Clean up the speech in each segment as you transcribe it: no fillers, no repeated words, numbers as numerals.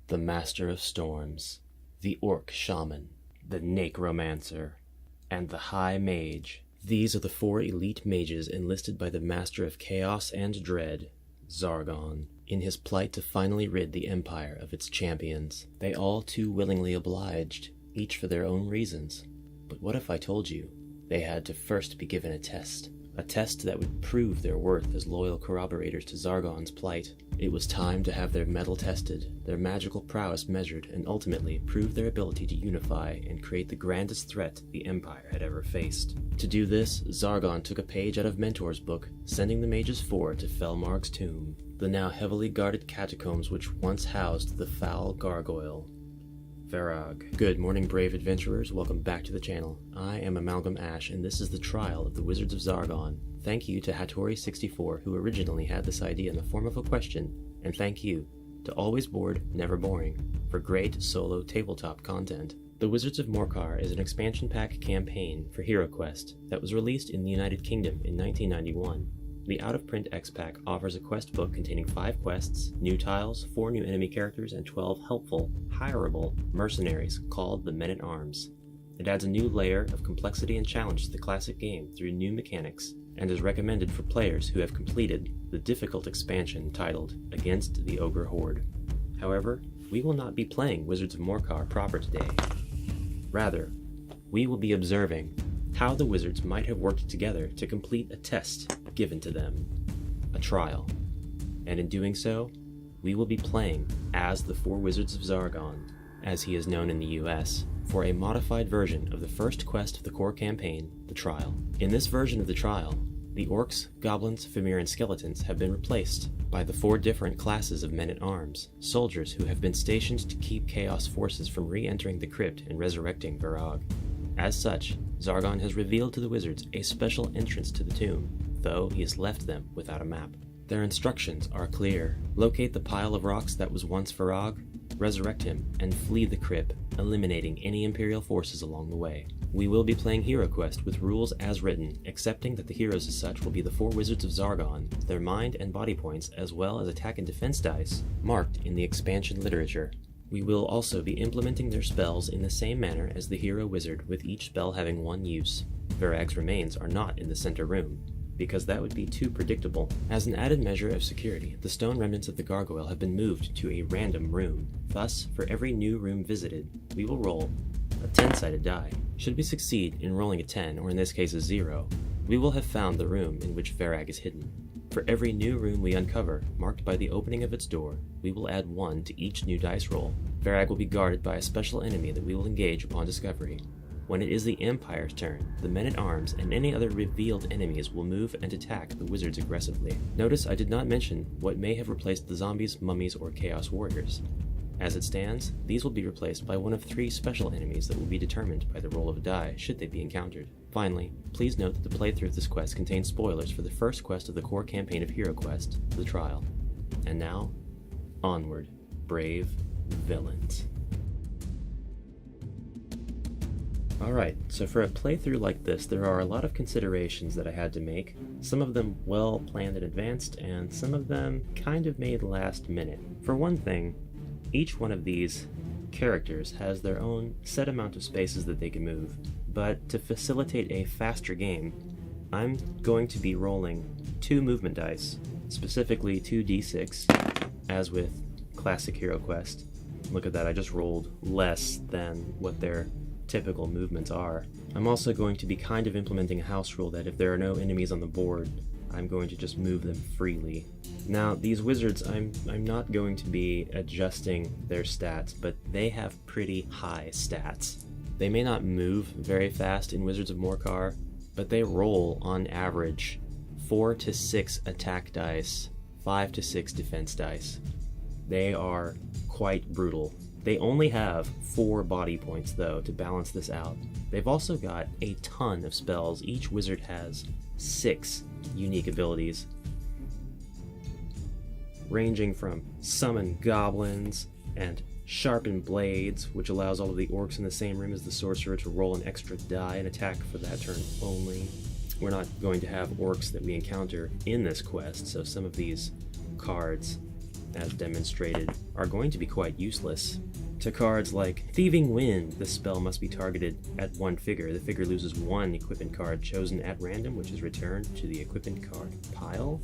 the Master of Storms, the Orc Shaman, the Necromancer, and the High Mage. These are the 4 elite mages enlisted by the Master of Chaos and Dread, Zargon, in his plight to finally rid the Empire of its champions. They all too willingly obliged, each for their own reasons. But what if I told you they had to first be given a test that would prove their worth as loyal corroborators to Zargon's plight? It was time to have their mettle tested, their magical prowess measured, and ultimately prove their ability to unify and create the grandest threat the Empire had ever faced. To do this, Zargon took a page out of Mentor's book, sending the Mages 4 to Felmarg's tomb, the now heavily guarded catacombs which once housed the foul gargoyle, Verag. Good morning, brave adventurers. Welcome back to the channel. I am AmalgamAsh, and this is the trial of the Wizards of Zargon. Thank you to Hattori64, who originally had this idea in the form of a question, and thank you to Always Bored, Never Boring for great solo tabletop content. The Wizards of Morcar is an expansion pack campaign for HeroQuest that was released in the United Kingdom in 1991. The out-of-print X-Pack offers a quest book containing 5 quests, new tiles, 4 new enemy characters, and 12 helpful, hireable mercenaries called the Men-at-Arms. It adds a new layer of complexity and challenge to the classic game through new mechanics, and is recommended for players who have completed the difficult expansion titled Against the Ogre Horde. However, we will not be playing Wizards of Morcar proper today. Rather, we will be observing how the wizards might have worked together to complete a test given to them, a trial. And in doing so, we will be playing as the 4 Wizards of Zargon, as he is known in the US, for a modified version of the first quest of the core campaign, the Trial. In this version of the Trial, the Orcs, Goblins, Fimir, and Skeletons have been replaced by the 4 different classes of Men-at-Arms, soldiers who have been stationed to keep Chaos forces from re-entering the crypt and resurrecting Verag. As such, Zargon has revealed to the wizards a special entrance to the tomb, though he has left them without a map. Their instructions are clear. Locate the pile of rocks that was once Verag, resurrect him, and flee the crypt, eliminating any Imperial forces along the way. We will be playing HeroQuest with rules as written, accepting that the heroes as such will be the 4 Wizards of Zargon, their mind and body points as well as attack and defense dice, marked in the expansion literature. We will also be implementing their spells in the same manner as the hero wizard, with each spell having 1 use. Verag's remains are not in the center room, because that would be too predictable. As an added measure of security, the stone remnants of the gargoyle have been moved to a random room. Thus, for every new room visited, we will roll a 10-sided die. Should we succeed in rolling a 10, or in this case a 0, we will have found the room in which Verag is hidden. For every new room we uncover, marked by the opening of its door, we will add 1 to each new dice roll. Verag will be guarded by a special enemy that we will engage upon discovery. When it is the Empire's turn, the Men-at-Arms and any other revealed enemies will move and attack the wizards aggressively. Notice I did not mention what may have replaced the zombies, mummies, or chaos warriors. As it stands, these will be replaced by one of 3 special enemies that will be determined by the roll of a die should they be encountered. Finally, please note that the playthrough of this quest contains spoilers for the first quest of the core campaign of HeroQuest, the Trial. And now, onward, brave villains. Alright, so for a playthrough like this, there are a lot of considerations that I had to make. Some of them well planned in advance, and some of them kind of made last minute. For one thing, each one of these characters has their own set amount of spaces that they can move, but to facilitate a faster game, I'm going to be rolling 2 movement dice, specifically 2d6, as with classic HeroQuest. Look at that, I just rolled less than what their typical movements are. I'm also going to be kind of implementing a house rule that if there are no enemies on the board, I'm going to just move them freely. Now, these wizards, I'm not going to be adjusting their stats, but they have pretty high stats. They may not move very fast in Wizards of Morcar, but they roll, on average, 4 to 6 attack dice, 5 to 6 defense dice. They are quite brutal. They only have 4 body points, though, to balance this out. They've also got a ton of spells. Each wizard has 6 unique abilities, ranging from summon goblins and sharpen blades, which allows all of the orcs in the same room as the sorcerer to roll an extra die and attack for that turn only. We're not going to have orcs that we encounter in this quest, so some of these cards as demonstrated, are going to be quite useless. To cards like Thieving Wind, this spell must be targeted at one figure. The figure loses one equipment card chosen at random, which is returned to the equipment card pile.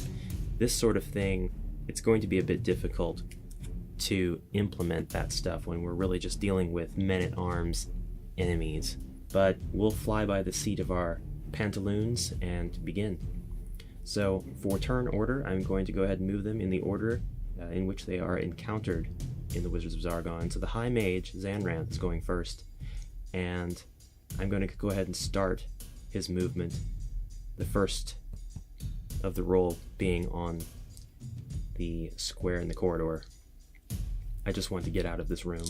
This sort of thing, it's going to be a bit difficult to implement that stuff when we're really just dealing with men-at-arms enemies. But we'll fly by the seat of our pantaloons and begin. So for turn order, I'm going to go ahead and move them in the order in which they are encountered in the Wizards of Zargon. So the High Mage, Zanranth, is going first, and I'm going to go ahead and start his movement, the first of the roll being on the square in the corridor. I just want to get out of this room.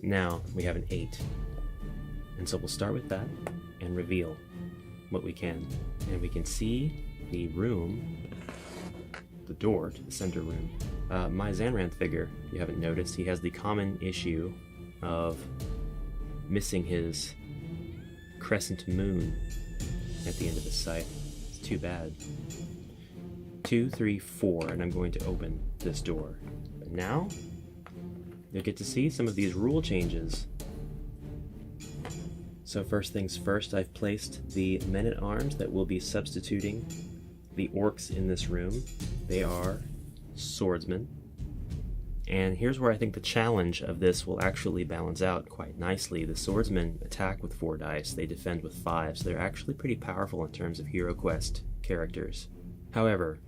Now we have an 8, and so we'll start with that and reveal what we can. And we can see the room, the door to the center room. My Zanranth figure, if you haven't noticed, he has the common issue of missing his crescent moon at the end of his scythe. It's too bad. 2, 3, 4, and I'm going to open this door. But now, you'll get to see some of these rule changes. So first things first, I've placed the men-at-arms that will be substituting the orcs in this room. They are swordsmen. And here's where I think the challenge of this will actually balance out quite nicely. The swordsmen attack with 4 dice, they defend with 5, so they're actually pretty powerful in terms of HeroQuest characters. However,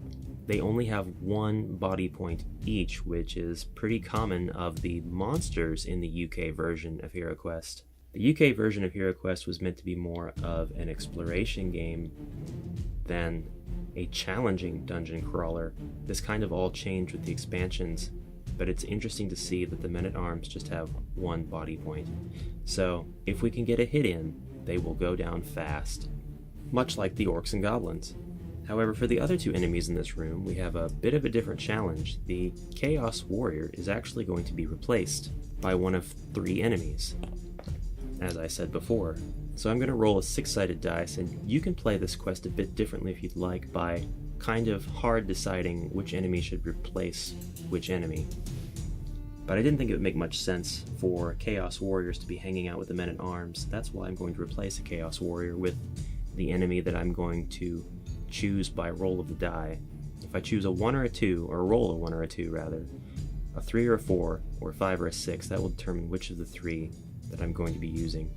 they only have 1 body point each, which is pretty common of the monsters in the UK version of HeroQuest. The UK version of HeroQuest was meant to be more of an exploration game than a challenging dungeon crawler. This kind of all changed with the expansions, but it's interesting to see that the men-at-arms just have 1 body point. So if we can get a hit in, they will go down fast, much like the orcs and goblins. However, for the other 2 enemies in this room, we have a bit of a different challenge. The Chaos Warrior is actually going to be replaced by one of 3 enemies, as I said before. So I'm going to roll a 6-sided dice, and you can play this quest a bit differently if you'd like by kind of hard deciding which enemy should replace which enemy. But I didn't think it would make much sense for Chaos Warriors to be hanging out with the men-at-arms. That's why I'm going to replace a Chaos Warrior with the enemy that I'm going to choose by roll of the die. If I choose a 1 or a 2, or roll a 1 or a 2 rather, a 3 or a 4, or a 5 or a 6, that will determine which of the 3 that I'm going to be using.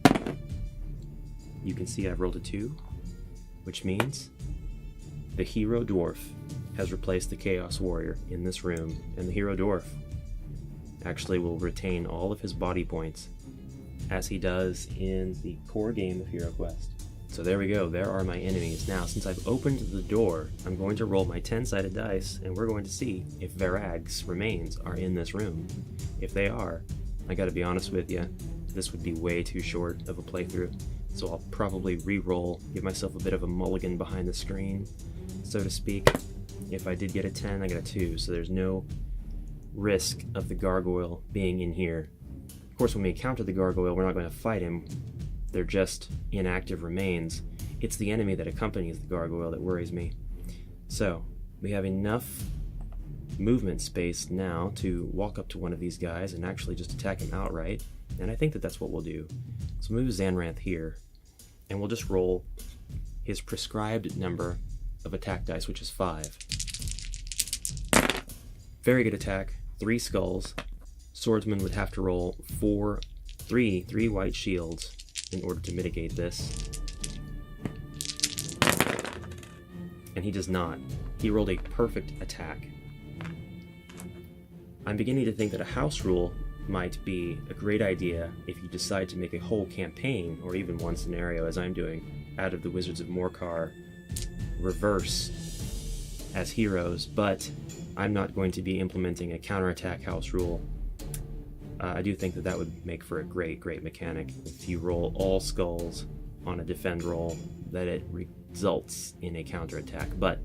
You can see I've rolled a 2, which means the Hero Dwarf has replaced the Chaos Warrior in this room, and the Hero Dwarf actually will retain all of his body points, as he does in the core game of HeroQuest. So there we go, there are my enemies. Now, since I've opened the door, I'm going to roll my 10-sided dice, and we're going to see if Varag's remains are in this room. If they are, I gotta be honest with you, this would be way too short of a playthrough. So I'll probably re-roll, give myself a bit of a mulligan behind the screen, so to speak. If I did get a 10, I got a 2, so there's no risk of the gargoyle being in here. Of course, when we encounter the gargoyle, we're not going to fight him. They're just inactive remains. It's the enemy that accompanies the gargoyle that worries me. So, we have enough movement space now to walk up to one of these guys and actually just attack him outright, and I think that that's what we'll do. So move Zanranth here, and we'll just roll his prescribed number of attack dice, which is 5. Very good attack, 3 skulls. Swordsman would have to roll 3 white shields in order to mitigate this. And he does not. He rolled a perfect attack. I'm beginning to think that a house rule might be a great idea if you decide to make a whole campaign, or even one scenario, as I'm doing, out of the Wizards of Morcar reverse as heroes, but I'm not going to be implementing a counterattack house rule. I do think that that would make for a great mechanic. If you roll all skulls on a defend roll, that it results in a counterattack. But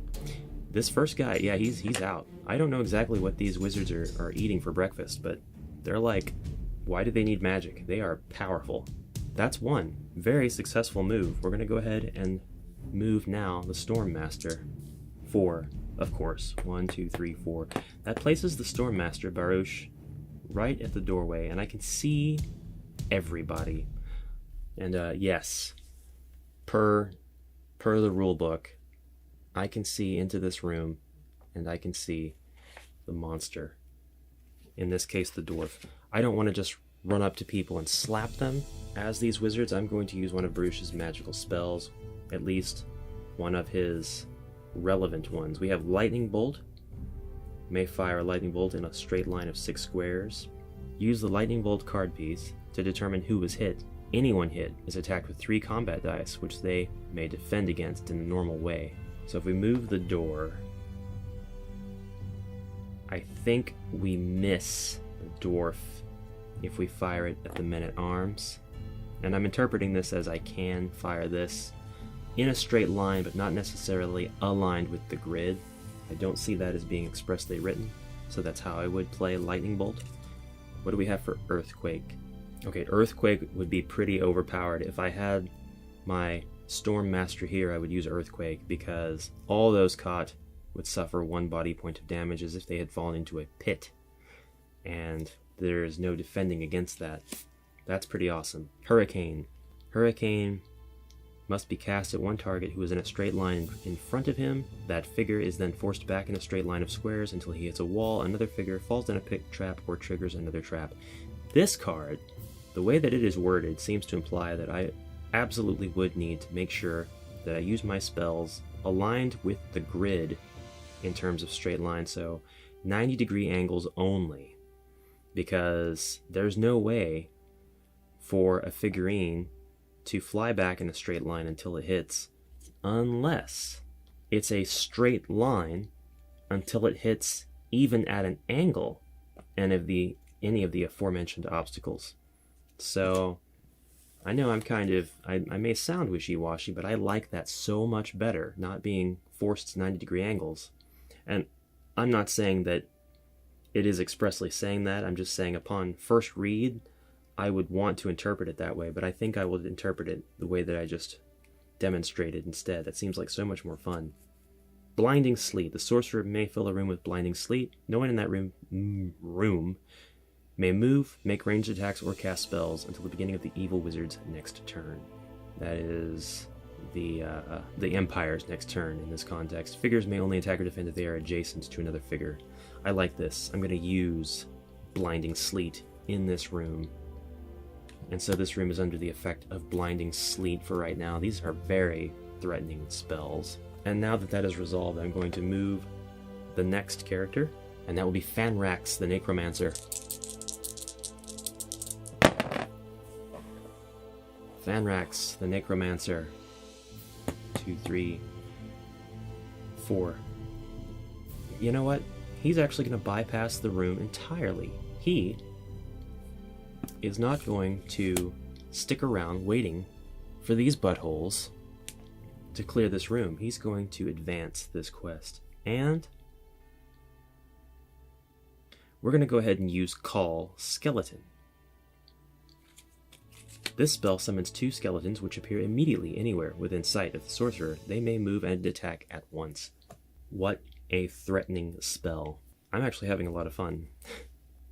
this first guy, yeah, he's out. I don't know exactly what these wizards are eating for breakfast, but they're like, why do they need magic? They are powerful. That's one very successful move. We're going to go ahead and move now the Storm Master for of course. 1, 2, 3, 4. That places the Stormmaster Baruch right at the doorway, and I can see everybody. And yes, per the rule book, I can see into this room, and I can see the monster. In this case, the dwarf. I don't want to just run up to people and slap them. As these wizards, I'm going to use one of Baruch's magical spells, at least one of his relevant ones. We have Lightning Bolt. May fire a Lightning Bolt in a straight line of 6 squares. Use the Lightning Bolt card piece to determine who was hit. Anyone hit is attacked with 3 combat dice, which they may defend against in the normal way. So if we move the door, I think we miss the dwarf if we fire it at the men-at-arms. And I'm interpreting this as I can fire this in a straight line, but not necessarily aligned with the grid. I don't see that as being expressly written, so that's how I would play Lightning Bolt. What do we have for Earthquake? Okay, Earthquake would be pretty overpowered. If I had my Storm Master here, I would use Earthquake, because all those caught would suffer 1 body point of damage as if they had fallen into a pit. And there is no defending against that. That's pretty awesome. Hurricane. Hurricane must be cast at one target who is in a straight line in front of him. That figure is then forced back in a straight line of squares until he hits a wall, another figure falls in a pit trap, or triggers another trap. This card, the way that it is worded, seems to imply that I absolutely would need to make sure that I use my spells aligned with the grid in terms of straight line, so 90-degree angles only, because there's no way for a figurine to fly back in a straight line until it hits, unless it's a straight line until it hits even at an angle any of the aforementioned obstacles. So I know I may sound wishy-washy, but I like that so much better, not being forced to 90-degree angles. And I'm not saying that it is expressly saying that. I'm just saying upon first read, I would want to interpret it that way, but I think I will interpret it the way that I just demonstrated instead. That seems like so much more fun. Blinding Sleet. The sorcerer may fill a room with blinding sleet. No one in that room may move, make ranged attacks, or cast spells until the beginning of the evil wizard's next turn. That is the Empire's next turn in this context. Figures may only attack or defend if they are adjacent to another figure. I like this. I'm going to use Blinding Sleet in this room. And so this room is under the effect of Blinding Sleet for right now. These are very threatening spells. And now that that is resolved, I'm going to move the next character, and that will be Fanrax, the Necromancer. Fanrax, the Necromancer. 2, 3, 4. You know what? He's actually going to bypass the room entirely. He is not going to stick around waiting for these buttholes to clear this room. He's going to advance this quest. And we're going to go ahead and use Call Skeleton. This spell summons 2 skeletons which appear immediately anywhere within sight of the sorcerer. They may move and attack at once. What a threatening spell. I'm actually having a lot of fun.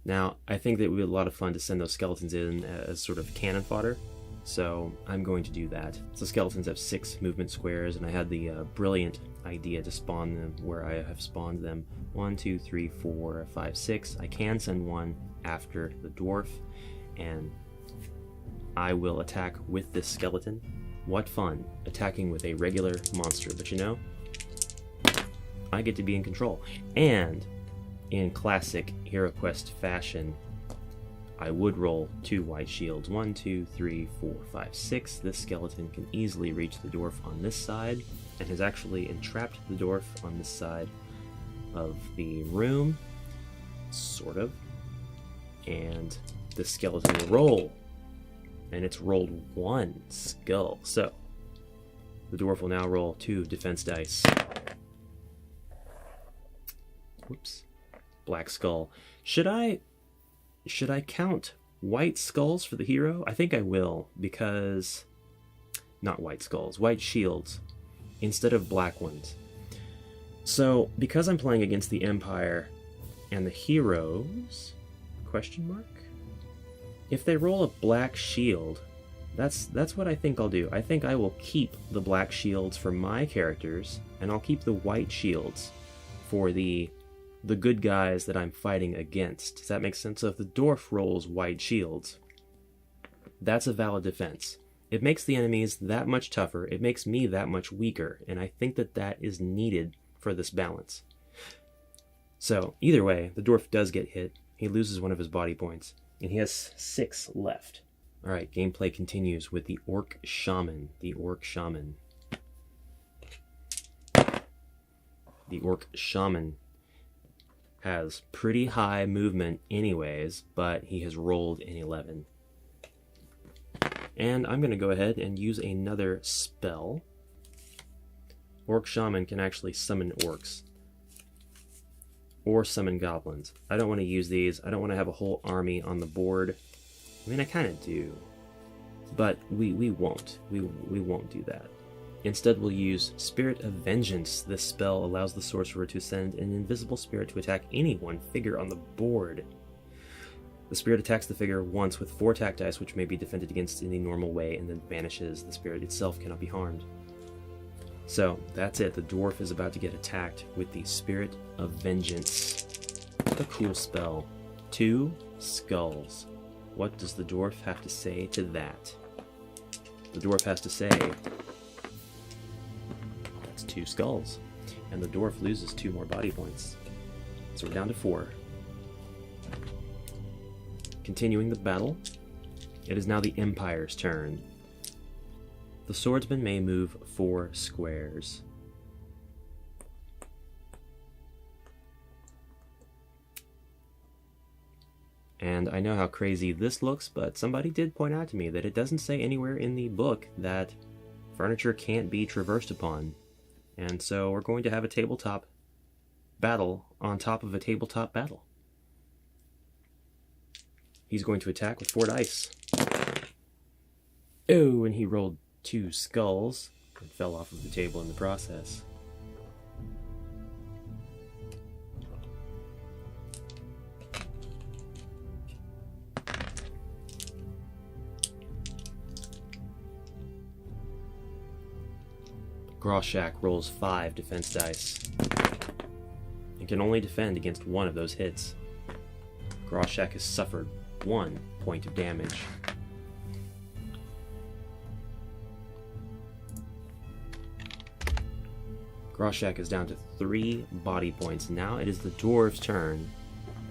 Now, I think that it would be a lot of fun to send those skeletons in as sort of cannon fodder, so I'm going to do that. So skeletons have 6 movement squares, and I had the brilliant idea to spawn them where I have spawned them. 1, 2, 3, 4, 5, 6. I can send one after the dwarf, and I will attack with this skeleton. What fun, attacking with a regular monster, but you know, I get to be in control. And in classic HeroQuest fashion, I would roll 2 white shields. 1, 2, 3, 4, 5, 6. This skeleton can easily reach the dwarf on this side, and has actually entrapped the dwarf on this side of the room, sort of. And the skeleton will roll, and it's rolled 1 skull. So the dwarf will now roll 2 defense dice. Whoops. Black skull. Should I count white skulls for the hero? I think I will, because not white skulls, white shields instead of black ones. So, because I'm playing against the Empire and the heroes, question mark? If they roll a black shield, that's what I think I'll do. I think I will keep the black shields for my characters, and I'll keep the white shields for the good guys that I'm fighting against. Does that make sense? So if the dwarf rolls white shields, that's a valid defense. It makes the enemies that much tougher, it makes me that much weaker, and I think that that is needed for this balance. So, either way, the dwarf does get hit, he loses one of his body points, and he has 6 left. Alright, gameplay continues with the Orc Shaman. The Orc Shaman. The Orc Shaman has pretty high movement anyways, but he has rolled an 11. And I'm going to go ahead and use another spell. Orc Shaman can actually summon orcs. Or summon goblins. I don't want to use these. I don't want to have a whole army on the board. I mean, I kind of do. But we won't. We won't do that. Instead, we'll use Spirit of Vengeance. This spell allows the sorcerer to send an invisible spirit to attack any one figure on the board. The spirit attacks the figure once with 4 attack dice, which may be defended against in the normal way, and then vanishes. The spirit itself cannot be harmed. So, that's it. The dwarf is about to get attacked with the Spirit of Vengeance. What a cool spell. 2 skulls. What does the dwarf have to say to that? The dwarf has to say, that's 2 skulls. And the dwarf loses 2 more body points. So we're down to 4. Continuing the battle, it is now the Empire's turn. The swordsman may move 4 squares. And I know how crazy this looks, but somebody did point out to me that it doesn't say anywhere in the book that furniture can't be traversed upon. And so we're going to have a tabletop battle on top of a tabletop battle. He's going to attack with 4 dice. Oh, and he rolled 2 skulls and fell off of the table in the process. Groshak rolls 5 defense dice and can only defend against 1 of those hits. Groshak has suffered 1 point of damage. Groshak is down to 3 body points. Now it is the dwarf's turn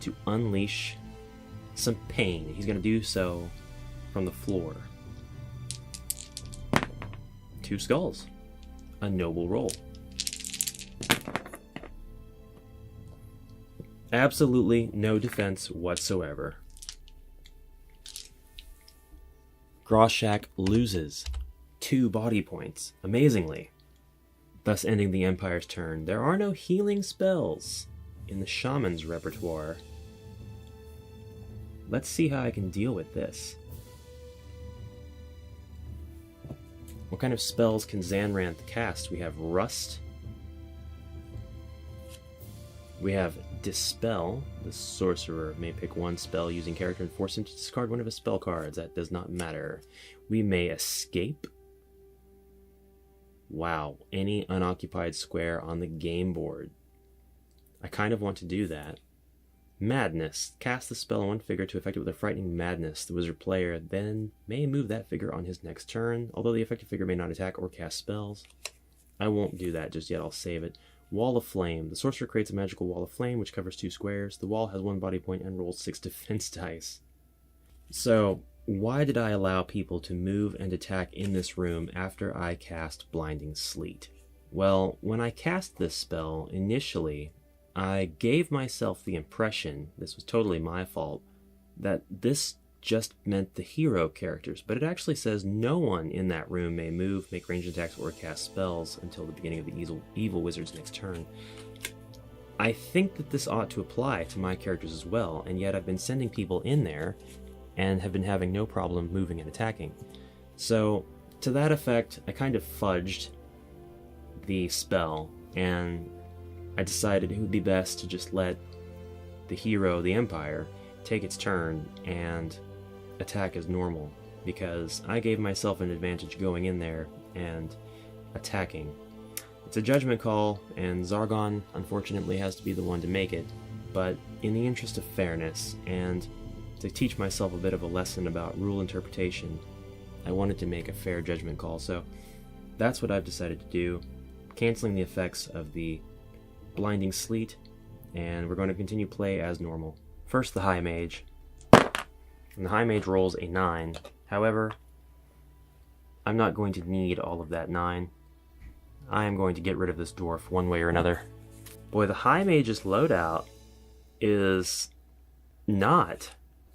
to unleash some pain. He's going to do so from the floor. 2 skulls. A noble roll. Absolutely no defense whatsoever. Groshak loses 2 body points, amazingly, thus ending the Empire's turn. There are no healing spells in the Shaman's repertoire. Let's see how I can deal with this. What kind of spells can Zanranth cast? We have Rust. We have Dispel. The sorcerer may pick 1 spell using character and force him to discard 1 of his spell cards. That does not matter. We may Escape. Wow, any unoccupied square on the game board. I kind of want to do that. Madness. Cast the spell on 1 figure to effect it with a frightening madness. The wizard player then may move that figure on his next turn, although the affected figure may not attack or cast spells. I won't do that just yet, I'll save it. Wall of Flame. The sorcerer creates a magical wall of flame which covers 2 squares. The wall has 1 body point and rolls 6 defense dice. So, why did I allow people to move and attack in this room after I cast Blinding Sleet? Well, when I cast this spell, initially, I gave myself the impression, this was totally my fault, that this just meant the hero characters, but it actually says no one in that room may move, make ranged attacks, or cast spells until the beginning of the evil wizard's next turn. I think that this ought to apply to my characters as well, and yet I've been sending people in there and have been having no problem moving and attacking. So, to that effect, I kind of fudged the spell, and I decided it would be best to just let the hero, the Empire, take its turn and attack as normal, because I gave myself an advantage going in there and attacking. It's a judgment call, and Zargon unfortunately has to be the one to make it, but in the interest of fairness and to teach myself a bit of a lesson about rule interpretation, I wanted to make a fair judgment call, so that's what I've decided to do, canceling the effects of the Blinding Sleet, and we're going to continue play as normal. First, the High Mage. And the High Mage rolls a 9. However, I'm not going to need all of that 9. I am going to get rid of this dwarf one way or another. Boy, the High Mage's loadout is not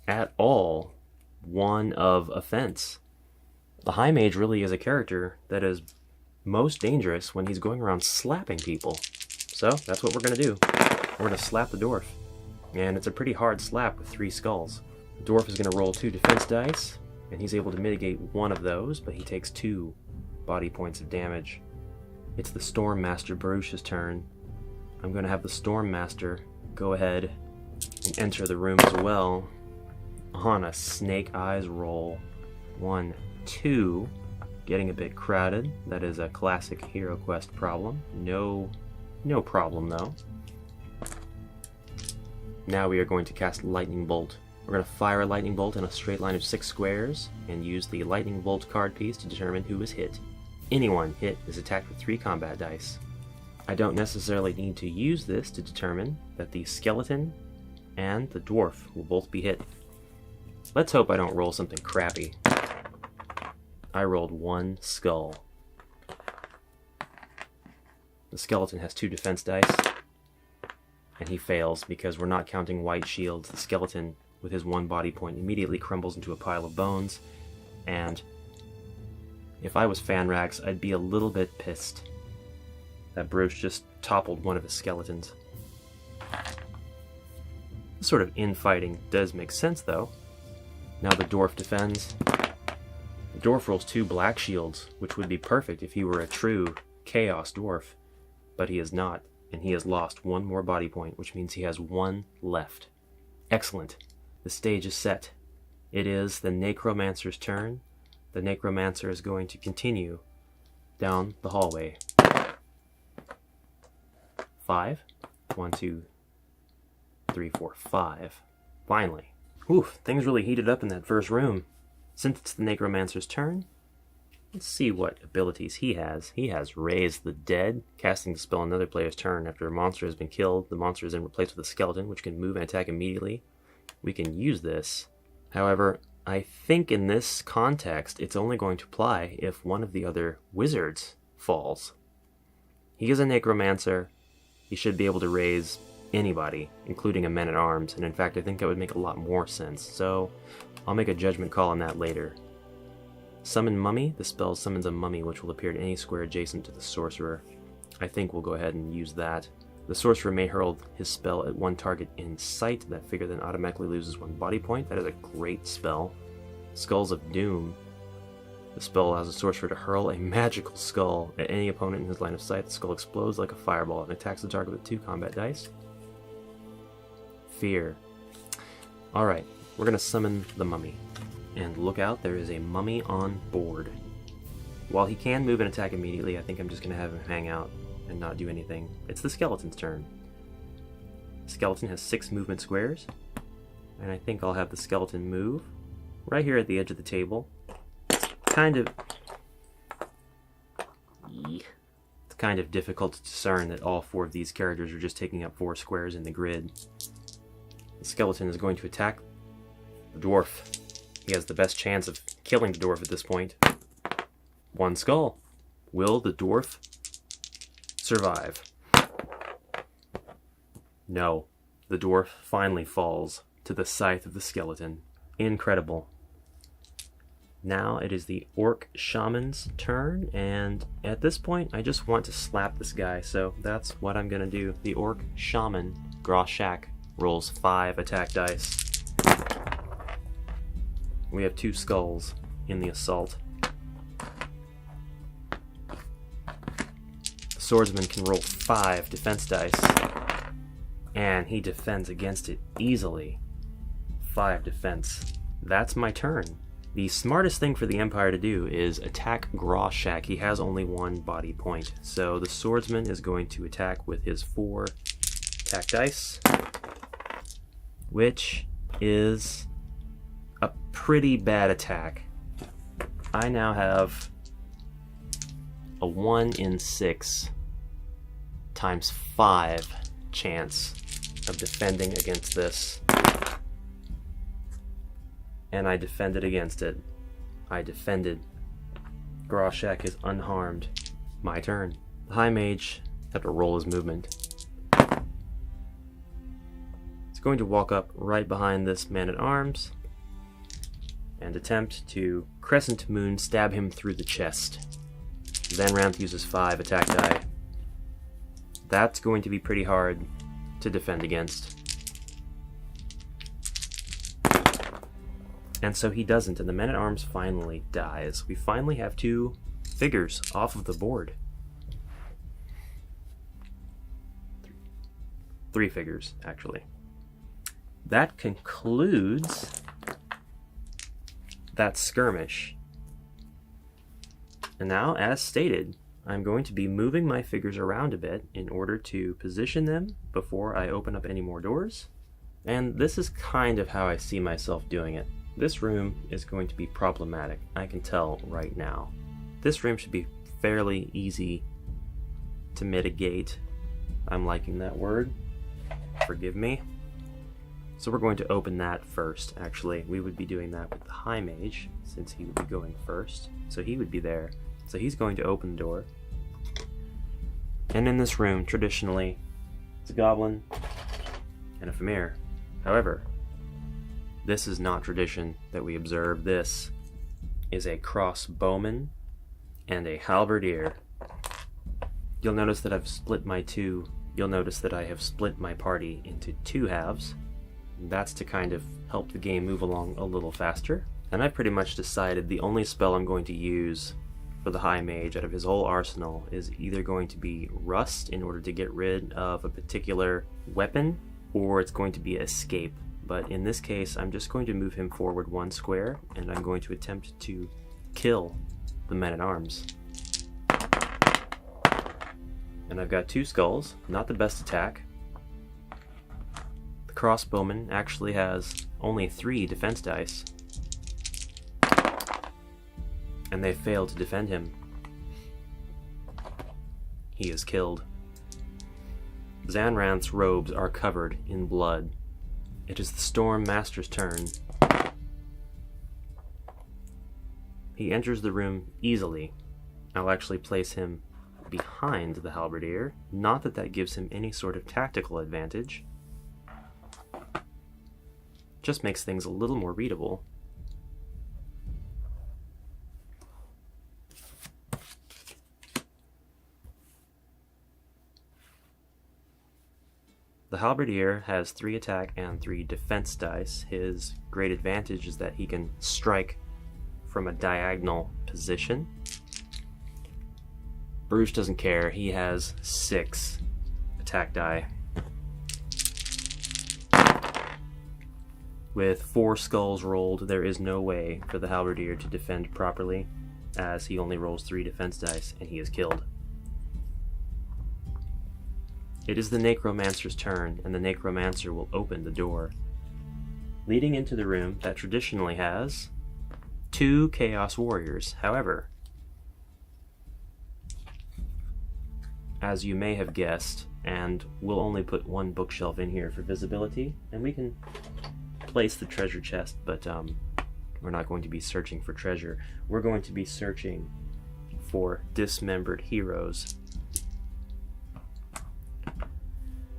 at all one of offense. The High Mage really is a character that is most dangerous when he's going around slapping people. So that's what we're going to do. We're going to slap the dwarf. And it's a pretty hard slap with 3 skulls. The dwarf is going to roll 2 defense dice, and he's able to mitigate one of those, but he takes 2 body points of damage. It's the Storm Master Baruch's turn. I'm going to have the Storm Master go ahead and enter the room as well on a Snake Eyes roll. 1, 2. Getting a bit crowded. That is a classic HeroQuest problem. No problem though. Now we are going to cast Lightning Bolt. We're going to fire a Lightning Bolt in a straight line of 6 squares and use the Lightning Bolt card piece to determine who is hit. Anyone hit is attacked with 3 combat dice. I don't necessarily need to use this to determine that the skeleton and the dwarf will both be hit. Let's hope I don't roll something crappy. I rolled 1 skull. The skeleton has 2 defense dice, and he fails because we're not counting white shields. The skeleton, with his 1 body point, immediately crumbles into a pile of bones, and if I was Fanrax, I'd be a little bit pissed that Baruch just toppled one of his skeletons. This sort of infighting does make sense, though. Now the dwarf defends. The dwarf rolls 2 black shields, which would be perfect if he were a true chaos dwarf, but he is not, and he has lost 1 more body point, which means he has 1 left. Excellent. The stage is set. It is the Necromancer's turn. The Necromancer is going to continue down the hallway. 5. 1, 2, 3, 4, 5. Finally. Oof, things really heated up in that first room. Since it's the Necromancer's turn, let's see what abilities he has. He has Raise the Dead, casting the spell on another player's turn. After a monster has been killed, the monster is then replaced with a skeleton, which can move and attack immediately. We can use this. However, I think in this context, it's only going to apply if one of the other wizards falls. He is a Necromancer. He should be able to raise anybody, including a man-at-arms, and in fact, I think that would make a lot more sense, so I'll make a judgment call on that later. Summon Mummy. The spell summons a mummy which will appear in any square adjacent to the sorcerer. I think we'll go ahead and use that. The sorcerer may hurl his spell at 1 target in sight. That figure then automatically loses 1 body point. That is a great spell. Skulls of Doom. The spell allows the sorcerer to hurl a magical skull at any opponent in his line of sight. The skull explodes like a fireball and attacks the target with 2 combat dice. Fear. Alright, we're going to summon the mummy. And look out, there is a mummy on board. While he can move and attack immediately, I think I'm just going to have him hang out and not do anything. It's the skeleton's turn. The skeleton has 6 movement squares, and I think I'll have the skeleton move right here at the edge of the table. It's kind of difficult to discern that all 4 of these characters are just taking up 4 squares in the grid. The skeleton is going to attack the dwarf. He has the best chance of killing the dwarf at this point. 1 skull. Will the dwarf survive? No. The dwarf finally falls to the scythe of the skeleton. Incredible. Now it is the Orc Shaman's turn, and at this point I just want to slap this guy, so that's what I'm going to do. The Orc Shaman, Groshak, rolls 5 attack dice. We have 2 skulls in the assault. The swordsman can roll 5 defense dice, and he defends against it easily. 5 defense. That's my turn. The smartest thing for the Empire to do is attack Groshak. He has only 1 body point, so the swordsman is going to attack with his 4 attack dice, which is a pretty bad attack. I now have a 1 in 6 times 5 chance of defending against this. And I defended against it. I defended. Groshak is unharmed. My turn. The High Mage had to roll his movement. He's going to walk up right behind this man-at-arms and attempt to Crescent Moon stab him through the chest. Zanranth uses 5 attack die. That's going to be pretty hard to defend against. And so he doesn't, and the man-at-arms finally dies. We finally have 2 figures off of the board. 3 figures, actually. That concludes that skirmish. And now, as stated, I'm going to be moving my figures around a bit in order to position them before I open up any more doors. And this is kind of how I see myself doing it. This room is going to be problematic, I can tell right now. This room should be fairly easy to mitigate. I'm liking that word. Forgive me. So we're going to open that first, actually. We would be doing that with the High Mage, since he would be going first. So he would be there. So he's going to open the door. And in this room, traditionally, it's a goblin and a Famir. However, this is not tradition that we observe. This is a crossbowman and a halberdier. You'll notice that You'll notice that I have split my party into 2 halves. That's to kind of help the game move along a little faster. And I've pretty much decided the only spell I'm going to use for the High Mage out of his whole arsenal is either going to be Rust in order to get rid of a particular weapon, or it's going to be Escape. But in this case, I'm just going to move him forward 1 square, and I'm going to attempt to kill the men-at-arms. And I've got 2 skulls, not the best attack. The crossbowman actually has only 3 defense dice, and they failed to defend him. He is killed. Zanranth's robes are covered in blood. It is the Storm Master's turn. He enters the room easily. I'll actually place him behind the halberdier. Not that that gives him any sort of tactical advantage. Just makes things a little more readable. The halberdier has 3 attack and 3 defense dice. His great advantage is that he can strike from a diagonal position. Bruce doesn't care. He has 6 attack die. With 4 skulls rolled, there is no way for the halberdier to defend properly, as he only rolls 3 defense dice and he is killed. It is the Necromancer's turn, and the Necromancer will open the door, leading into the room that traditionally has 2 Chaos Warriors. However, as you may have guessed, and we'll only put 1 bookshelf in here for visibility, and we can place the treasure chest, but we're not going to be searching for treasure. We're going to be searching for dismembered heroes.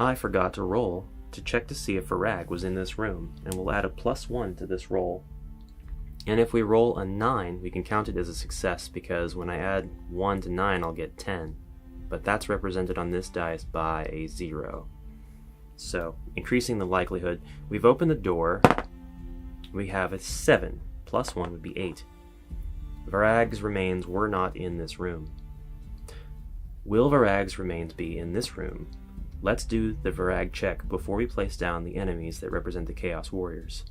I forgot to roll to check to see if Farag was in this room, and we'll add a +1 to this roll. And if we roll a 9, we can count it as a success, because when I add 1 to 9, I'll get 10. But that's represented on this dice by a 0. So, increasing the likelihood, we've opened the door, we have a 7, +1 would be 8. Varag's remains were not in this room. Will Varag's remains be in this room? Let's do the Varag check before we place down the enemies that represent the Chaos Warriors.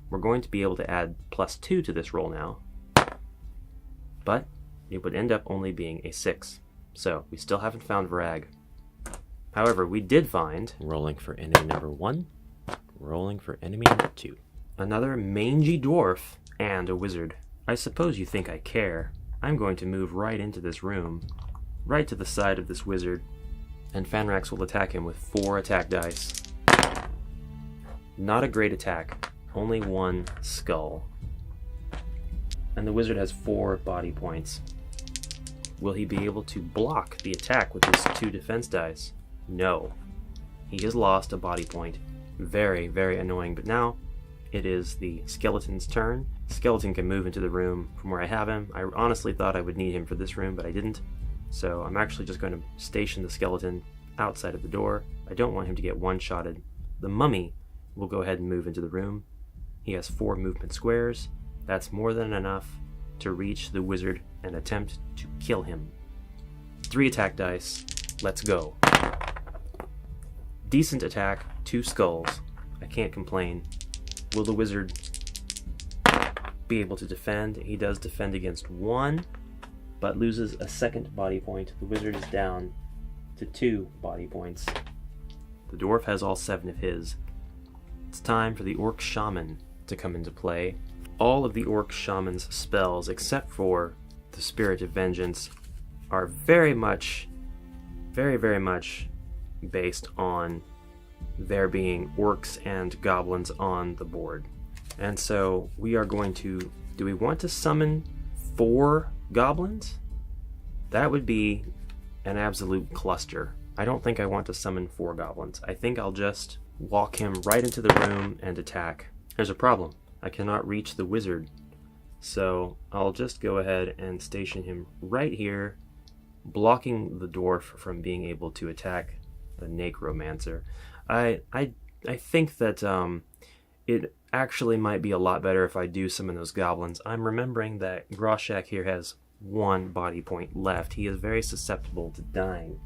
We're going to be able to add +2 to this roll now, but it would end up only being a 6. So we still haven't found Varag. However, we did find, rolling for enemy number 1, rolling for enemy number 2, another mangy dwarf and a wizard. I suppose you think I care. I'm going to move right into this room, right to the side of this wizard, and Fanrax will attack him with 4 attack dice. Not a great attack, only 1 skull. And the wizard has 4 body points. Will he be able to block the attack with his 2 defense dice? No. He has lost a body point. Very, very annoying, but now it is the skeleton's turn. Skeleton can move into the room from where I have him. I honestly thought I would need him for this room, but I didn't. So I'm actually just going to station the skeleton outside of the door. I don't want him to get one-shotted. The mummy will go ahead and move into the room. He has 4 movement squares. That's more than enough to reach the wizard and attempt to kill him. 3 attack dice. Let's go. Decent attack, 2 skulls. I can't complain. Will the wizard be able to defend? He does defend against 1, but loses a 2nd body point. The wizard is down to 2 body points. The dwarf has all 7 of his. It's time for the Orc Shaman to come into play. All of the Orc Shaman's spells, except for the Spirit of Vengeance, are very much based on there being orcs and goblins on the board. And so we are going to, do we want to summon 4 goblins? That would be an absolute cluster. I don't think I want to summon 4 goblins. I think I'll just walk him right into the room and attack. There's a problem. I cannot reach the wizard. So I'll just go ahead and station him right here, blocking the dwarf from being able to attack the Necromancer. I think that it actually might be a lot better if I do summon those goblins. I'm remembering that Groshak here has 1 body point left. He is very susceptible to dying.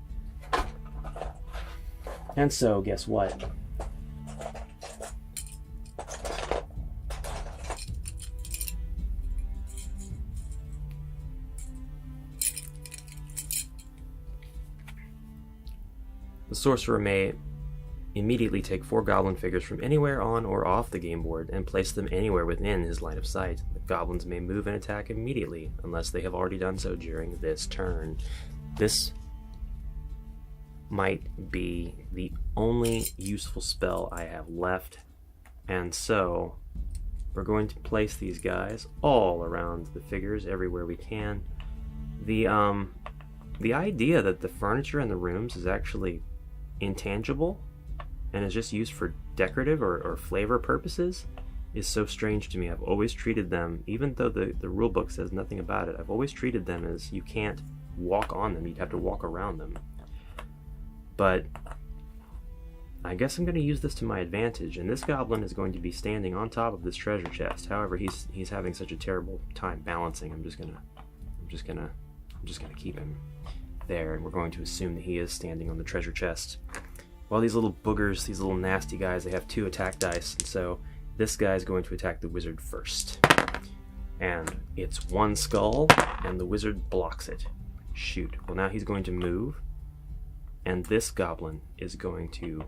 And so, guess what? The sorcerer may immediately take 4 goblin figures from anywhere on or off the game board and place them anywhere within his line of sight. The goblins may move and attack immediately, unless they have already done so during this turn. This might be the only useful spell I have left, and so we're going to place these guys all around the figures everywhere we can. The idea that the furniture in the rooms is actually intangible and is just used for decorative or flavor purposes is so strange to me. I've always treated them, even though the rulebook says nothing about it, I've always treated them as you can't walk on them, you'd have to walk around them. But I guess I'm going to use this to my advantage, and this goblin is going to be standing on top of this treasure chest. However, he's having such a terrible time balancing. I'm just gonna keep him there, and we're going to assume that he is standing on the treasure chest. Well, these little boogers, these little nasty guys, they have 2 attack dice, and so this guy is going to attack the wizard first. And it's 1 skull, and the wizard blocks it. Shoot. Well, now he's going to move, and this goblin is going to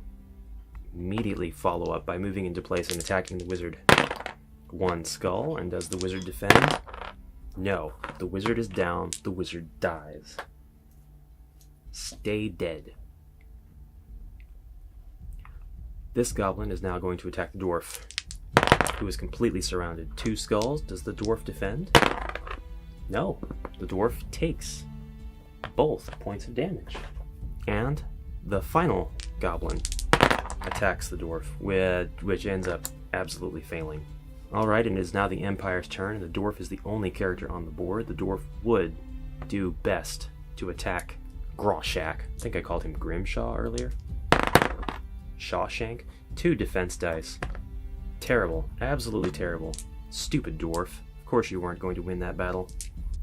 immediately follow up by moving into place and attacking the wizard. 1 skull, and does the wizard defend? No. The wizard is down. The wizard dies. Stay dead. This goblin is now going to attack the dwarf, who is completely surrounded. 2 skulls. Does the dwarf defend? No. The dwarf takes both points of damage. And the final goblin attacks the dwarf, which ends up absolutely failing. Alright, and it is now the Empire's turn, and the dwarf is the only character on the board. The dwarf would do best to attack Groshak. I think I called him Grimshaw earlier. Shawshank. 2 defense dice. Terrible. Absolutely terrible. Stupid dwarf. Of course you weren't going to win that battle.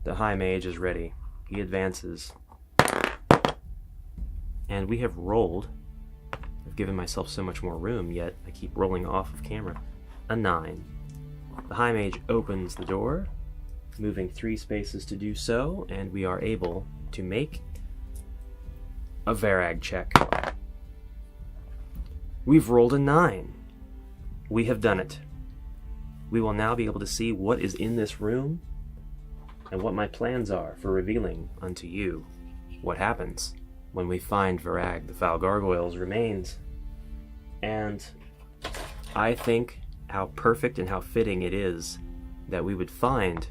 The High Mage is ready. He advances. And we have rolled. I've given myself so much more room, yet I keep rolling off of camera. A 9. The High Mage opens the door, moving 3 spaces to do so, and we are able to make a Varag check. We've rolled a 9. We have done it. We will now be able to see what is in this room and what my plans are for revealing unto you what happens when we find Varag the Foul Gargoyle's remains. And I think how perfect and how fitting it is that we would find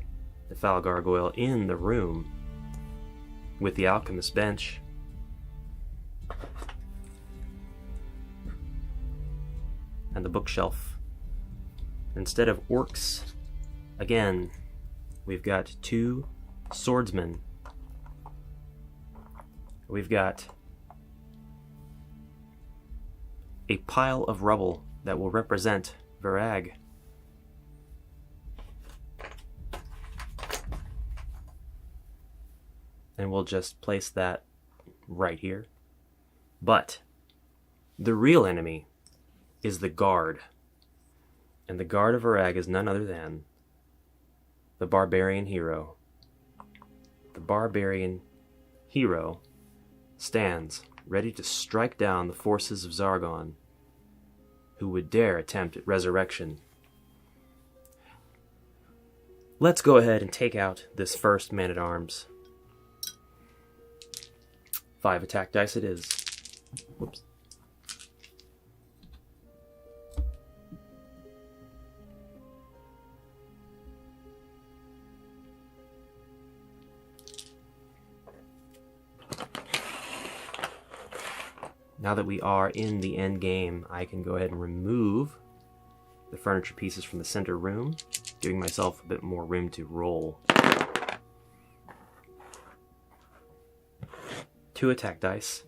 the Foul Gargoyle in the room with the alchemist's bench. And the bookshelf. Instead of orcs, again, we've got 2 swordsmen. We've got a pile of rubble that will represent Varag. And we'll just place that right here. But the real enemy is the guard. And the guard of Varag is none other than the Barbarian hero. The Barbarian hero stands ready to strike down the forces of Zargon, who would dare attempt at resurrection. Let's go ahead and take out this first man-at-arms. 5 attack dice it is. Whoops. Now that we are in the end game, I can go ahead and remove the furniture pieces from the center room, giving myself a bit more room to roll. 2 attack dice.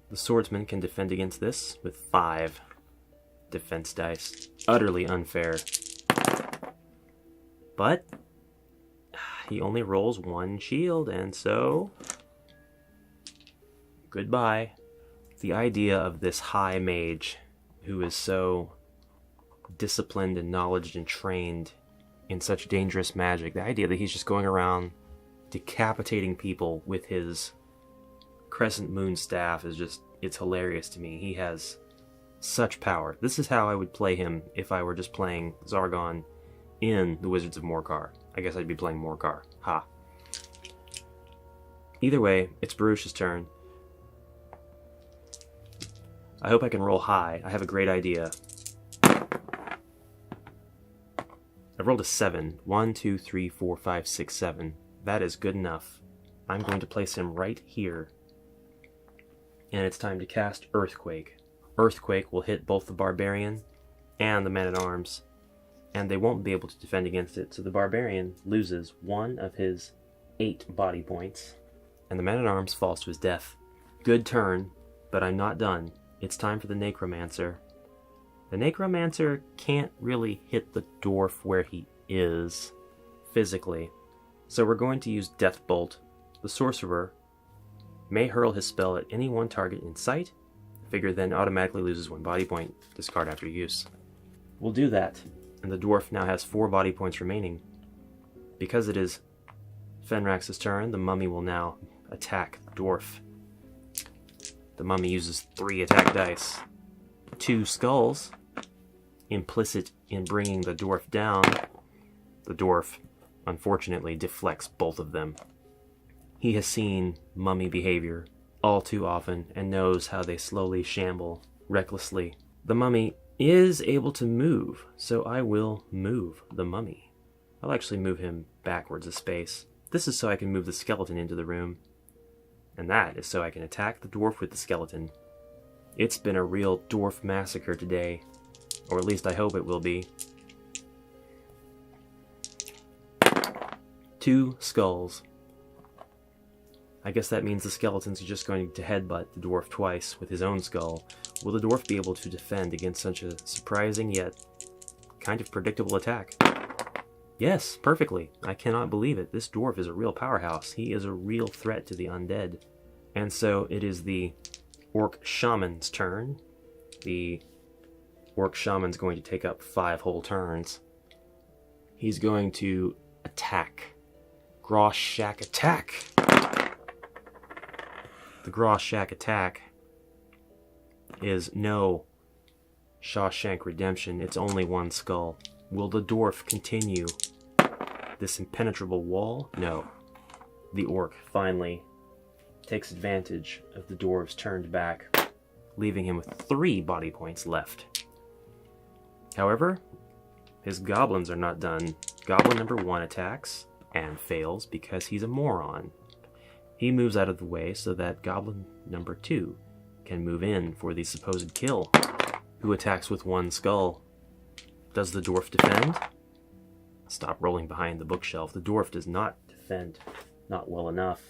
The swordsman can defend against this with 5 defense dice. Utterly unfair. But he only rolls 1 shield, and so goodbye. The idea of this high mage who is so disciplined and knowledgeable and trained in such dangerous magic, the idea that he's just going around decapitating people with his crescent moon staff is just, it's hilarious to me. He has such power. This is how I would play him if I were just playing Zargon in the Wizards of Morcar. I guess I'd be playing Morcar. Ha. Either way, it's Baruch's turn. I hope I can roll high. I have a great idea. I rolled a 7. 1, 2, 3, 4, 5, 6, 7. That is good enough. I'm going to place him right here. And it's time to cast Earthquake. Earthquake will hit both the Barbarian and the Man-at-Arms, and they won't be able to defend against it, so the Barbarian loses 1 of his 8 body points, and the Man-at-Arms falls to his death. Good turn, but I'm not done. It's time for the Necromancer. The Necromancer can't really hit the dwarf where he is, physically. So we're going to use Death Bolt. The Sorcerer may hurl his spell at any one target in sight. The figure then automatically loses 1 body point. Discard after use. We'll do that, and the dwarf now has 4 body points remaining. Because it is Fenrax's turn, the mummy will now attack the dwarf. The mummy uses 3 attack dice. 2 skulls. Implicit in bringing the dwarf down, the dwarf, unfortunately, deflects both of them. He has seen mummy behavior all too often and knows how they slowly shamble recklessly. The mummy is able to move, so I will move the mummy. I'll actually move him backwards a space. This is so I can move the skeleton into the room. And that is so I can attack the dwarf with the skeleton. It's been a real dwarf massacre today. Or at least I hope it will be. 2 skulls. I guess that means the skeleton's just going to headbutt the dwarf twice with his own skull. Will the dwarf be able to defend against such a surprising yet kind of predictable attack? Yes, perfectly. I cannot believe it. This dwarf is a real powerhouse. He is a real threat to the undead. And so it is the Orc Shaman's turn. The Orc Shaman's going to take up 5 whole turns. He's going to attack. Gross Shack attack! The Gross Shack attack is no Shawshank Redemption. It's only 1 skull. Will the dwarf continue this impenetrable wall? No. The orc finally takes advantage of the dwarf's turned back, leaving him with 3 body points left. However, his goblins are not done. Goblin number 1 attacks and fails because he's a moron. He moves out of the way so that goblin number 2 can move in for the supposed kill, who attacks with 1 skull. Does the dwarf defend? Stop rolling behind the bookshelf. The dwarf does not defend. Not well enough.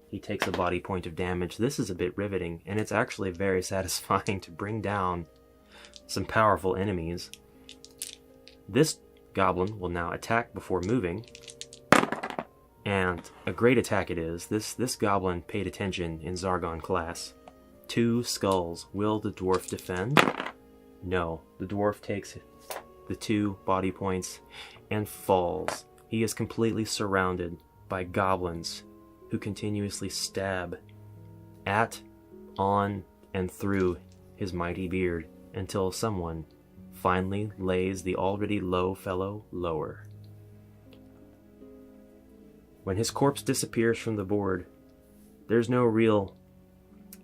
He takes a body point of damage. This is a bit riveting, and it's actually very satisfying to bring down some powerful enemies. This goblin will now attack before moving, and a great attack it is. This goblin paid attention in Zargon class. 2 skulls. Will the dwarf defend? No. The dwarf takes the 2 body points and falls. He is completely surrounded by goblins who continuously stab at, on, and through his mighty beard until someone finally lays the already low fellow lower. When his corpse disappears from the board, there's no real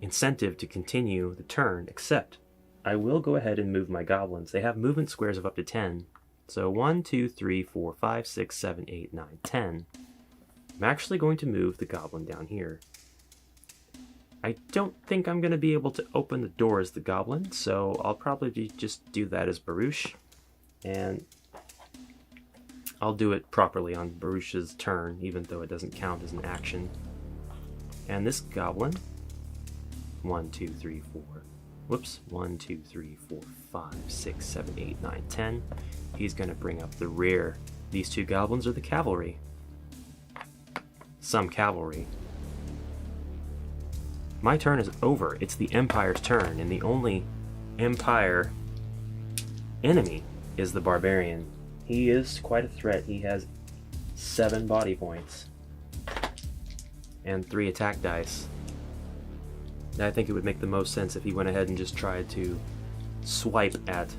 incentive to continue the turn, except I will go ahead and move my goblins. They have movement squares of up to 10. So 1, 2, 3, 4, 5, 6, 7, 8, 9, 10. I'm actually going to move the goblin down here. I don't think I'm going to be able to open the door as the goblin, so I'll probably just do that as Baruch. And I'll do it properly on Baruch's turn, even though it doesn't count as an action. And this goblin, 1, 2, 3, 4. Whoops, 1, 2, 3, 4, 5, 6, 7, 8, 9, 10. He's going to bring up the rear. These 2 goblins are the cavalry. Some cavalry. My turn is over. It's the Empire's turn, and the only Empire enemy is the Barbarian. He is quite a threat. He has 7 body points and 3 attack dice. I think it would make the most sense if he went ahead and just tried to swipe at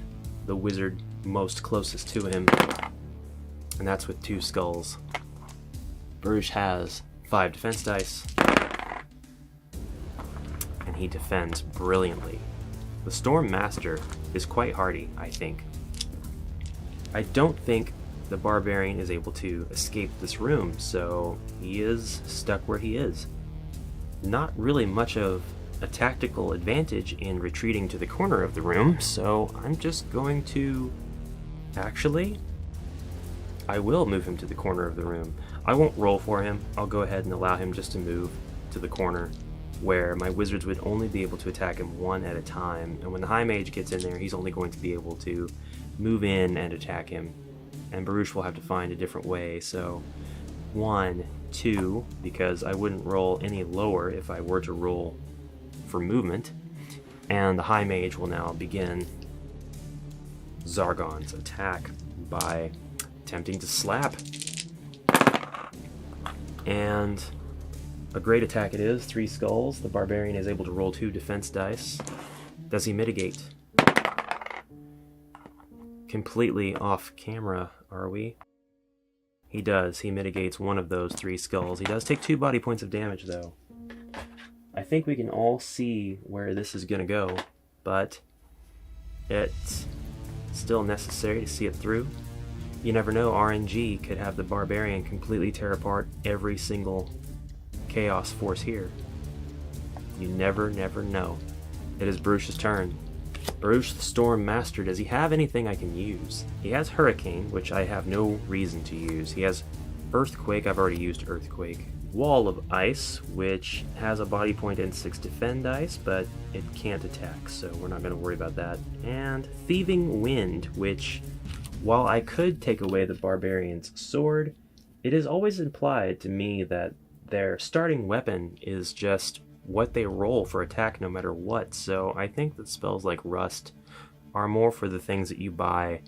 the wizard most closest to him, and that's with 2 skulls. Baruch has 5 defense dice, and he defends brilliantly. The Storm Master is quite hardy, I think. I don't think the Barbarian is able to escape this room, so he is stuck where he is. Not really much of a tactical advantage in retreating to the corner of the room, so I'm just going to... Actually, I will move him to the corner of the room. I won't roll for him. I'll go ahead and allow him just to move to the corner, where my wizards would only be able to attack him 1 at a time, and when the High Mage gets in there, he's only going to be able to move in and attack him, and Baruch will have to find a different way. So 1, 2, because I wouldn't roll any lower if I were to roll for movement, and the High Mage will now begin Zargon's attack by attempting to slap. And a great attack it is, 3 skulls. The Barbarian is able to roll 2 defense dice. Does he mitigate? Completely off camera, are we? He does. He mitigates 1 of those 3 skulls. He does take 2 body points of damage, though. I think we can all see where this is going to go, but it's still necessary to see it through. You never know, RNG could have the Barbarian completely tear apart every single Chaos Force here. You never know. It is Baruch's turn. Baruch the Storm Master, does he have anything I can use? He has Hurricane, which I have no reason to use. He has Earthquake, I've already used Earthquake. Wall of Ice, which has a body point and 6 defend dice, but it can't attack, so we're not going to worry about that. And Thieving Wind, which, while I could take away the Barbarian's sword, it is always implied to me that their starting weapon is just what they roll for attack no matter what, so I think that spells like Rust are more for the things that you buy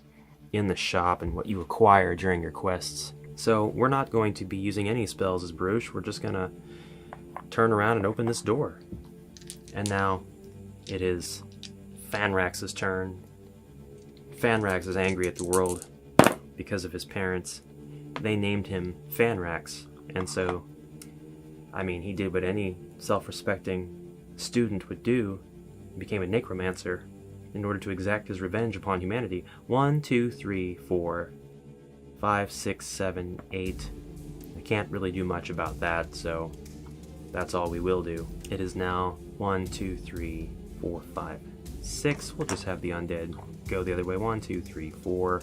in the shop and what you acquire during your quests. So we're not going to be using any spells as Bruce, we're just gonna turn around and open this door. And now it is Fanrax's turn. Fanrax is angry at the world because of his parents. They named him Fanrax, and so, I mean, he did what any self-respecting student would do, became a Necromancer in order to exact his revenge upon humanity. 1, 2, 3, 4, 5, 6, 7, 8. I can't really do much about that, so that's all we will do. It is now 1, 2, 3, 4, 5, 6. We'll just have the undead go the other way. 1, 2, 3, 4.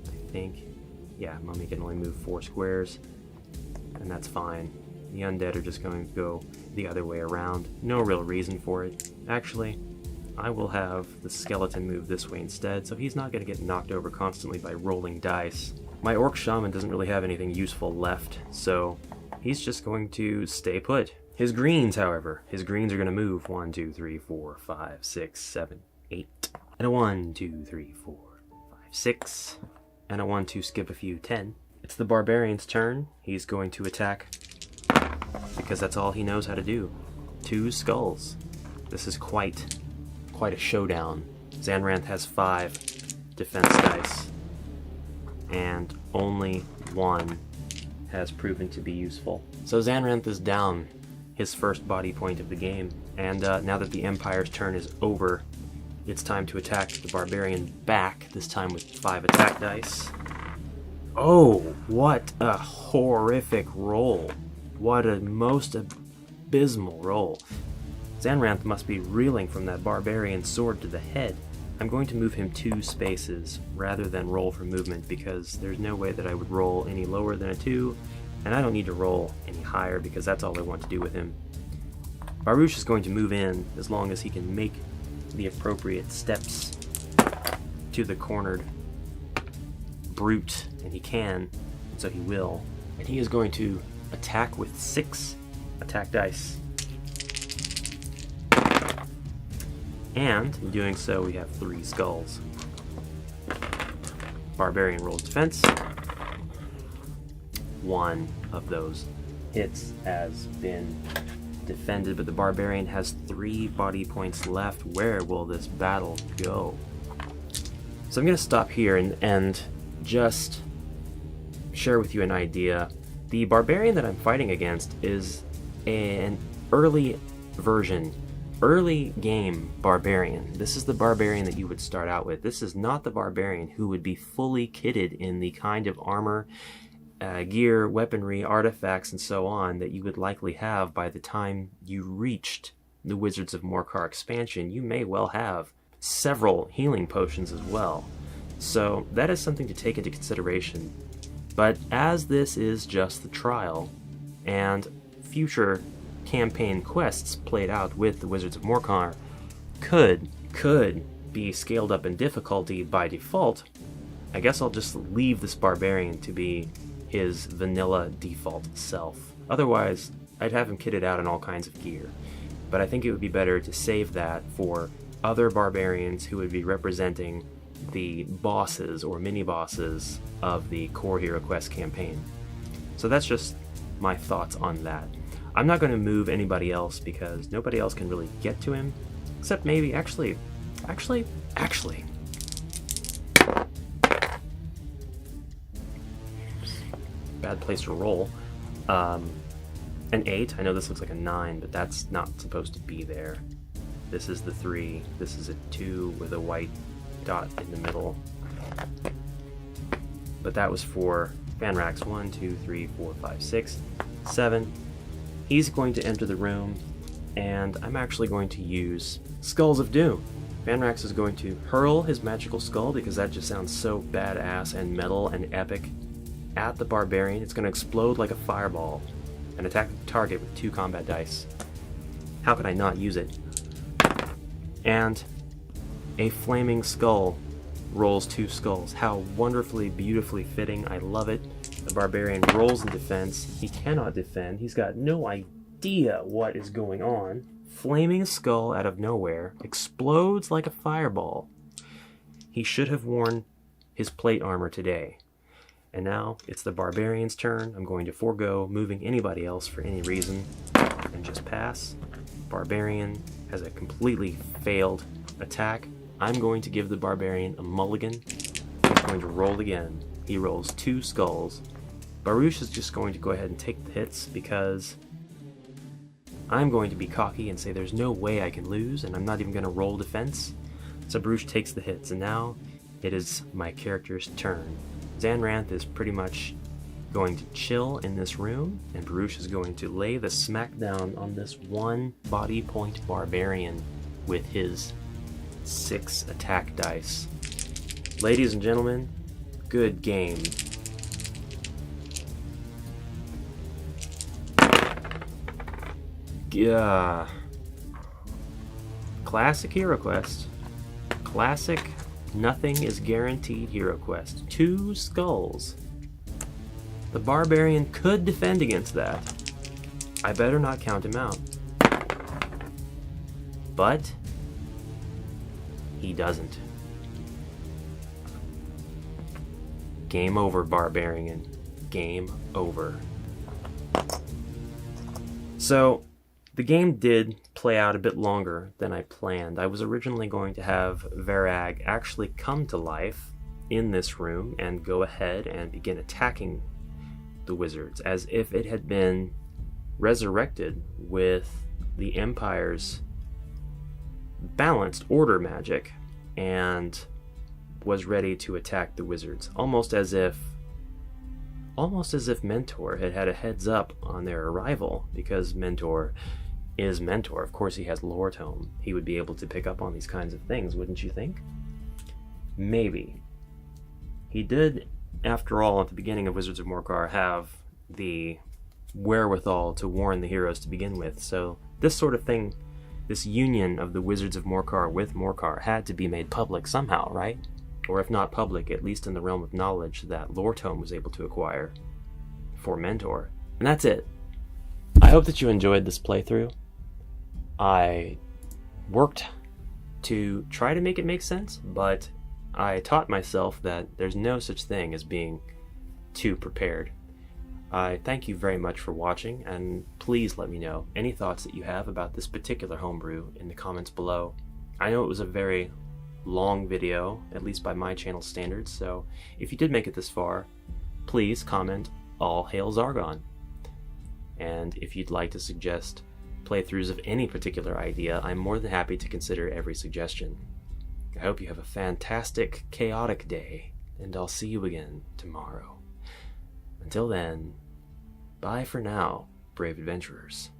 I think. Yeah, Mummy can only move 4 squares, and that's fine. The undead are just going to go the other way around. No real reason for it. Actually, I will have the skeleton move this way instead, so he's not going to get knocked over constantly by rolling dice. My Orc Shaman doesn't really have anything useful left, so he's just going to stay put. His greens, however, his greens are going to move 1, 2, 3, 4, 5, 6, 7, 8. And a 1, 2, 3, 4, 5, 6. And a 1, 2, skip a few, 10. It's the Barbarian's turn. He's going to attack because that's all he knows how to do. 2 skulls. This is quite a showdown. Zanranth has 5 defense dice, and only 1 has proven to be useful. So Zanranth is down his first body point of the game, and now that the Empire's turn is over, it's time to attack the Barbarian back, this time with 5 attack dice. Oh, what a horrific roll. What a most abysmal roll. Zanranth must be reeling from that Barbarian sword to the head. I'm going to move him 2 spaces rather than roll for movement, because there's no way that I would roll any lower than a 2, and I don't need to roll any higher because that's all I want to do with him. Baruch is going to move in as long as he can make the appropriate steps to the cornered brute, and he can, so he will. And he is going to attack with 6 attack dice. And in doing so, we have 3 skulls. Barbarian rolls defense. 1 of those hits has been defended, but the Barbarian has 3 body points left. Where will this battle go? So I'm going to stop here and just share with you an idea. The Barbarian that I'm fighting against is an early version, early game Barbarian. This is the Barbarian that you would start out with. This is not the Barbarian who would be fully kitted in the kind of armor, gear, weaponry, artifacts, and so on that you would likely have by the time you reached the Wizards of Morcar expansion. You may well have several healing potions as well. So that is something to take into consideration. But as this is just the trial, and future campaign quests played out with the Wizards of Morcar could be scaled up in difficulty by default, I guess I'll just leave this Barbarian to be his vanilla default self. Otherwise, I'd have him kitted out in all kinds of gear. But I think it would be better to save that for other Barbarians who would be representing the bosses or mini-bosses of the core HeroQuest campaign. So that's just my thoughts on that. I'm not going to move anybody else because nobody else can really get to him, except maybe, actually, bad place to roll. An 8, I know this looks like a 9, but that's not supposed to be there. This is the 3, this is a 2 with a white dot in the middle. But that was for Fanrax. 1, 2, 3, 4, 5, 6, 7. He's going to enter the room, and I'm actually going to use Skulls of Doom. Fanrax is going to hurl his magical skull, because that just sounds so badass and metal and epic, at the Barbarian. It's going to explode like a fireball and attack the target with 2 combat dice. How could I not use it? And a flaming skull rolls 2 skulls. How wonderfully, beautifully fitting. I love it. The Barbarian rolls in defense. He cannot defend. He's got no idea what is going on. Flaming skull out of nowhere explodes like a fireball. He should have worn his plate armor today. And now it's the Barbarian's turn. I'm going to forego moving anybody else for any reason and just pass. Barbarian has a completely failed attack. I'm going to give the Barbarian a mulligan. He's going to roll again. He rolls 2 skulls. Baruch is just going to go ahead and take the hits because I'm going to be cocky and say there's no way I can lose, and I'm not even going to roll defense. So Baruch takes the hits, and now it is my character's turn. Zanranth is pretty much going to chill in this room, and Baruch is going to lay the smackdown on this 1 body point Barbarian with his 6 attack dice. Ladies and gentlemen, good game. Yeah. Classic HeroQuest. Classic, nothing is guaranteed HeroQuest. 2 skulls. The Barbarian could defend against that. I better not count him out. But he doesn't. Game over, Barbarian. Game over. So, the game did play out a bit longer than I planned. I was originally going to have Varag actually come to life in this room and go ahead and begin attacking the wizards as if it had been resurrected with the Empire's balanced order magic and was ready to attack the wizards, almost as if Mentor had a heads up on their arrival, because Mentor is Mentor. Of course he has Lore Tome. He would be able to pick up on these kinds of things, wouldn't you think? Maybe. He did, after all, at the beginning of Wizards of Morcar, have the wherewithal to warn the heroes to begin with, so this sort of thing, this union of the Wizards of Morcar with Morcar had to be made public somehow, right? Or if not public, at least in the realm of knowledge that Lore Tome was able to acquire for Mentor. And that's it. I hope that you enjoyed this playthrough. I worked to try to make it make sense, but I taught myself that there's no such thing as being too prepared. I thank you very much for watching, and please let me know any thoughts that you have about this particular homebrew in the comments below. I know it was a very long video, at least by my channel standards, so if you did make it this far, please comment "All Hail Zargon." And if you'd like to suggest playthroughs of any particular idea, I'm more than happy to consider every suggestion. I hope you have a fantastic, chaotic day, and I'll see you again tomorrow. Until then, bye for now, brave adventurers.